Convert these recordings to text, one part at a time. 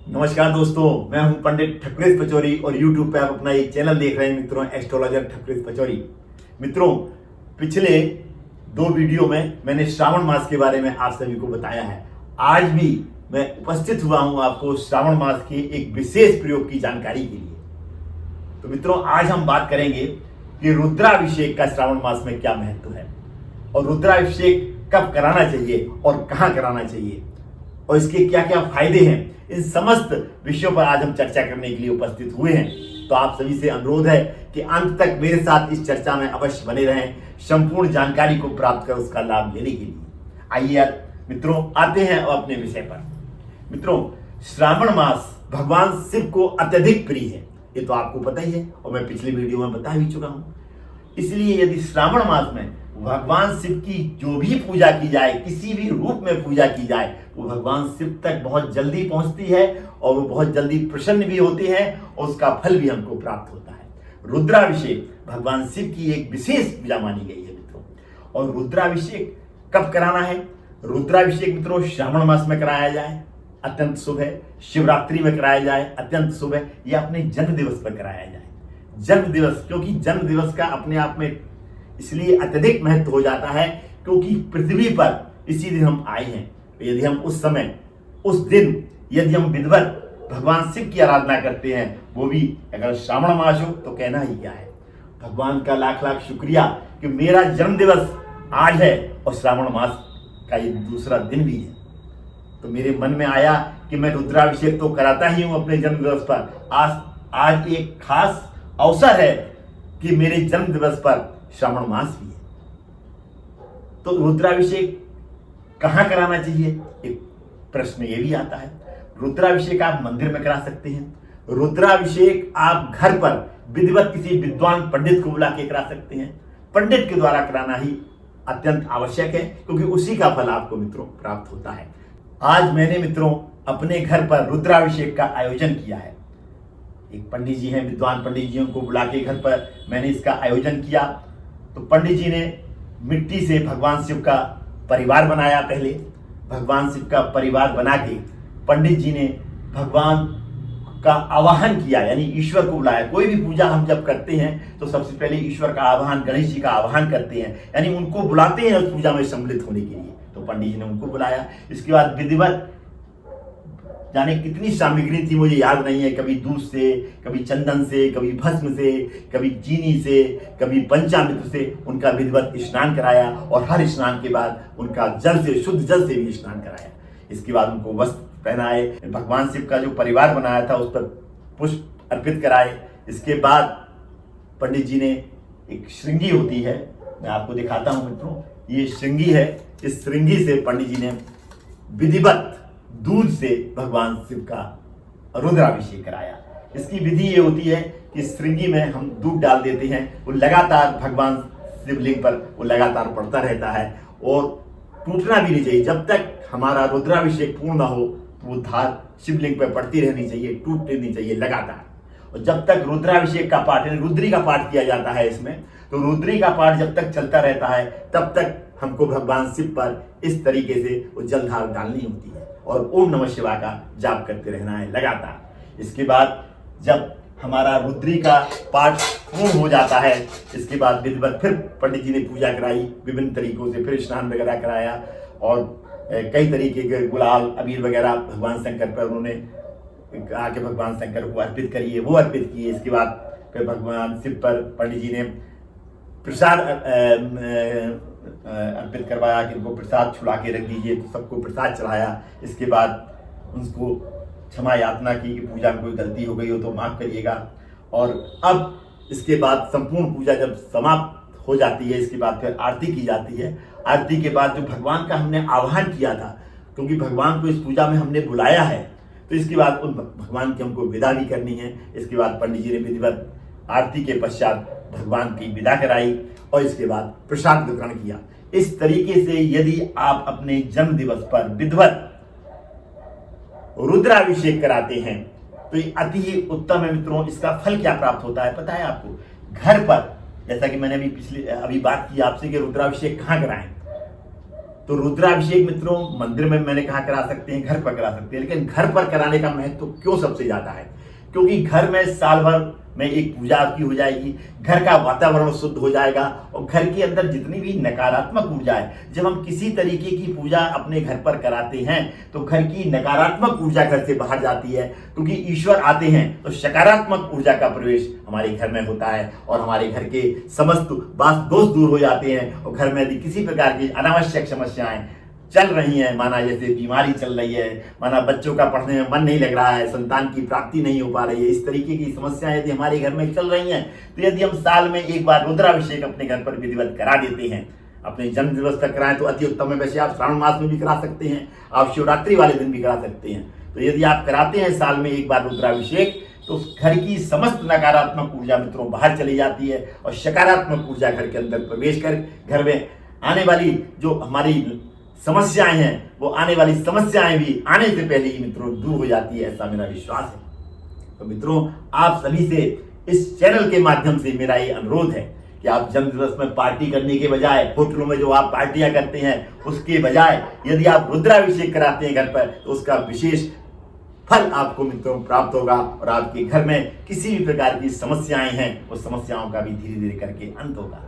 नमस्कार दोस्तों, मैं हूं पंडित ठकुरेश पचौरी और YouTube पे आप अपना एक चैनल देख रहे हैं मित्रों, एस्ट्रोलॉजर ठकुरेश पचौरी। मित्रों, पिछले 2 वीडियो में मैंने श्रावण मास के बारे में आप सभी को बताया है। आज भी मैं उपस्थित हुआ हूं आपको श्रावण मास के एक विशेष प्रयोग की जानकारी के लिए। तो मित्रों, आज हम बात करेंगे कि रुद्राभिषेक का श्रावण मास में क्या महत्व है और रुद्राभिषेक कब कराना चाहिए और कहाँ कराना चाहिए और इसके क्या क्या फायदे हैं। इन समस्त विषयों पर आज हम चर्चा करने के लिए उपस्थित हुए हैं। तो आप सभी से अनुरोध है कि अंत तक मेरे साथ इस चर्चा में अवश्य बने रहें, संपूर्ण जानकारी को प्राप्त कर उसका लाभ लेने के लिए। आइए मित्रों, आते हैं अपने विषय पर। मित्रों, श्रावण मास भगवान शिव को अत्यधिक प्रिय है, ये तो आपको पता ही है और मैं पिछले वीडियो में बता भी चुका हूं। इसलिए यदि श्रावण मास में भगवान शिव की जो भी पूजा की जाए, किसी भी रूप में पूजा की जाए, वो भगवान शिव तक बहुत जल्दी पहुंचती है और वो बहुत जल्दी प्रसन्न भी होते हैं और उसका फल भी हमको प्राप्त होता है। रुद्राभिषेक भगवान शिव की एक विशेष पूजा मानी गई है मित्रों। और रुद्राभिषेक कब कराना है? रुद्राभिषेक मित्रों श्रावण मास में कराया जाए, अत्यंत शुभ है। शिवरात्रि में कराया जाए, अत्यंत शुभ है। या अपने जन्म दिवस पर कराया जाए। जन्म दिवस, क्योंकि जन्म दिवस का अपने आप में इसलिए अत्यधिक महत्व हो जाता है क्योंकि पृथ्वी पर इसी दिन हम आए हैं। यदि हम उस समय, उस दिन यदि हम विधिवत भगवान शिव की आराधना करते हैं, वो भी अगर श्रावण मास हो, तो कहना ही क्या है। भगवान का लाख लाख शुक्रिया कि मेरा जन्म दिवस आज है और श्रावण मास का ये दूसरा दिन भी है। तो मेरे मन में आया कि मैं रुद्राभिषेक तो कराता ही हूं अपने जन्म दिवस पर। आज एक खास अवसर है कि मेरे जन्म दिवस पर श्रावण मास भी है। तो रुद्राभिषेक कहां कराना चाहिए, एक प्रश्न ये भी आता है। रुद्राभिषेक आप मंदिर में करा सकते हैं। रुद्राभिषेक आप घर पर विधिवत किसी विद्वान पंडित को बुला के करा सकते हैं। पंडित के द्वारा कराना ही अत्यंत आवश्यक है क्योंकि उसी का फल आपको मित्रों प्राप्त होता है। आज मैंने मित्रों अपने घर पर रुद्राभिषेक का आयोजन किया है। एक पंडित जी हैं, विद्वान पंडित जी को बुला के घर पर मैंने इसका आयोजन किया। तो पंडित जी ने मिट्टी से भगवान शिव का परिवार बनाया। पहले भगवान शिव का परिवार बना के पंडित जी ने भगवान का आवाहन किया, यानी ईश्वर को बुलाया। कोई भी पूजा हम जब करते हैं तो सबसे पहले ईश्वर का आवाहन, गणेश जी का आवाहन करते हैं, यानी उनको बुलाते हैं उस पूजा में सम्मिलित होने के लिए। तो पंडित जी ने उनको बुलाया। इसके बाद विधिवत जाने कितनी सामग्री थी मुझे याद नहीं है, कभी दूध से, कभी चंदन से, कभी भस्म से, कभी चीनी से, कभी पंचामृत से उनका विधिवत स्नान कराया और हर स्नान के बाद उनका जल से, शुद्ध जल से भी स्नान कराया। इसके बाद उनको वस्त्र पहनाए, भगवान शिव का जो परिवार बनाया था उस पर पुष्प अर्पित कराए। इसके बाद पंडित जी ने एक श्रृंगी होती है, मैं आपको दिखाता हूं मित्रों, ये श्रृंगी है। इस श्रृंगी से पंडित जी ने विधिवत दूध से भगवान शिव का रुद्राभिषेक कराया। इसकी विधि ये होती है कि श्रृंगी में हम दूध डाल देते हैं, वो लगातार भगवान शिवलिंग पर वो लगातार पड़ता रहता है और टूटना भी नहीं चाहिए। जब तक हमारा रुद्राभिषेक पूर्ण ना हो वो धार शिवलिंग पर पड़ती रहनी चाहिए, टूटनी नहीं चाहिए लगातार। और जब तक रुद्राभिषेक का पाठ, यानी रुद्री का पाठ किया जाता है इसमें, तो रुद्री का पाठ जब तक चलता रहता है तब तक हमको भगवान शिव पर इस तरीके से वो जलधार डालनी होती है और ओम नमः शिवाय का जाप करते रहना है लगातार। इसके बाद जब हमारा रुद्री का पाठ पूर्ण हो जाता है, इसके बाद विधिवत फिर पंडित जी ने पूजा कराई, विभिन्न तरीकों से फिर स्नान वगैरह कराया और कई तरीके के गुलाल, अबीर वगैरह भगवान शंकर पर उन्होंने आके भगवान शंकर को अर्पित करिए, वो अर्पित किए। इसके बाद फिर भगवान शिव पर पंडित जी ने प्रसाद अर्पित करवाया कि इनको प्रसाद छुड़ा के रख दीजिए, तो सबको प्रसाद चढ़ाया। इसके बाद उनको क्षमा यातना की कि पूजा में कोई गलती हो गई हो तो माफ करिएगा। और अब इसके बाद संपूर्ण पूजा जब समाप्त हो जाती है, इसके बाद फिर आरती की जाती है। आरती के बाद जो भगवान का हमने आह्वान किया था, क्योंकि भगवान को इस पूजा में हमने बुलाया है, तो इसके बाद उन भगवान की हमको विदा भी करनी है। इसके बाद पंडित जी ने विधिवत आरती के पश्चात भगवान की विदा कराई और इसके बाद प्रसाद वितरण किया। इस तरीके से यदि आप अपने जन्म दिवस पर विधिवत रुद्राभिषेक कराते हैं तो ये अति ही उत्तम है मित्रों। इसका फल क्या प्राप्त होता है पता है आपको? घर पर, जैसा कि मैंने अभी बात की आपसे कि रुद्राभिषेक कहाँ कराएं, तो रुद्राभिषेक मित्रों मंदिर में मैंने कहा करा सकते हैं, घर पर करा सकते हैं, लेकिन घर पर कराने का महत्व क्यों सबसे ज्यादा है? क्योंकि घर में साल भर में एक पूजा आपकी हो जाएगी, घर का वातावरण शुद्ध हो जाएगा और घर के अंदर जितनी भी नकारात्मक ऊर्जा है, जब हम किसी तरीके की पूजा अपने घर पर कराते हैं तो घर की नकारात्मक ऊर्जा घर से बाहर जाती है, क्योंकि ईश्वर आते हैं तो सकारात्मक ऊर्जा का प्रवेश हमारे घर में होता है और हमारे घर के समस्त बात दोष दूर हो जाते हैं। और घर में यदि किसी प्रकार की अनावश्यक समस्याएं चल रही हैं, माना जैसे बीमारी चल रही है, माना बच्चों का पढ़ने में मन नहीं लग रहा है, संतान की प्राप्ति नहीं हो पा रही है, इस तरीके की समस्याएं यदि हमारे घर में चल रही हैं, तो यदि हम साल में एक बार रुद्राभिषेक अपने घर पर विधिवत करा देते हैं, अपने जन्म दिवस पर कराएं तो अति उत्तम है। वैसे आप श्रावण मास में भी करा सकते हैं, आप शिवरात्रि वाले दिन भी करा सकते हैं। तो यदि आप कराते हैं साल में एक बार रुद्राभिषेक, तो घर की समस्त नकारात्मक ऊर्जा मित्रों बाहर चली जाती है और सकारात्मक ऊर्जा घर के अंदर प्रवेश कर घर में आने वाली जो हमारी समस्याएं हैं, वो आने वाली समस्याएं भी आने से पहले ही मित्रों दूर हो जाती है, ऐसा मेरा विश्वास है। तो मित्रों आप सभी से इस चैनल के माध्यम से मेरा ये अनुरोध है कि आप जन्मदिवस में पार्टी करने के बजाय, होटलों में जो आप पार्टियां करते हैं उसके बजाय यदि आप रुद्राभिषेक कराते हैं घर पर, तो उसका विशेष फल आपको मित्रों प्राप्त होगा और आपके घर में किसी भी प्रकार की समस्याएं हैं, उस समस्याओं का भी धीरे धीरे करके अंत होगा।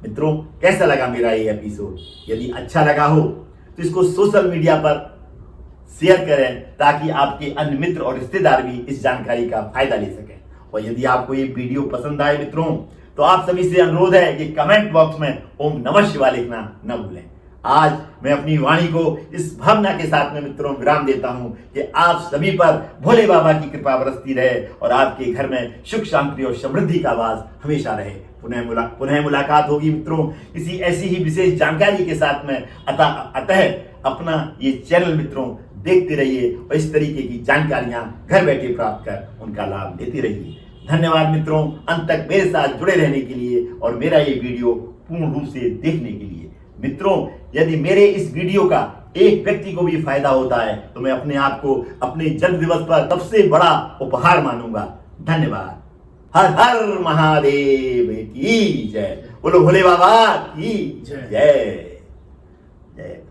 मित्रों कैसा लगा मेरा ये एपिसोड? यदि अच्छा लगा हो तो इसको सोशल मीडिया पर शेयर करें ताकि आपके अन्य मित्र और रिश्तेदार भी इस जानकारी का फायदा ले सकें। और यदि आपको ये वीडियो पसंद आए मित्रों, तो आप सभी से अनुरोध है कि कमेंट बॉक्स में ओम नमः शिवाय लिखना न भूलें। आज मैं अपनी वाणी को इस भावना के साथ में मित्रों विराम देता हूं कि आप सभी पर भोले बाबा की कृपा बरसती रहे और आपके घर में सुख शांति और समृद्धि का वास हमेशा रहे। पुनः मुलाकात होगी मित्रों किसी ऐसी ही विशेष जानकारी के साथ में। अतः अपना ये चैनल मित्रों देखते रहिए और इस तरीके की जानकारियां घर बैठे प्राप्त कर उनका लाभ लेते रहिए। धन्यवाद मित्रों अंत तक मेरे साथ जुड़े रहने के लिए और मेरा ये वीडियो पूर्ण रूप से देखने के लिए। मित्रों यदि मेरे इस वीडियो का एक व्यक्ति को भी फायदा होता है तो मैं अपने आप को अपने जन्म दिवस पर सबसे बड़ा उपहार मानूंगा। धन्यवाद। हर हर महादेव की जय। बोलो भोले बाबा की जय। जय।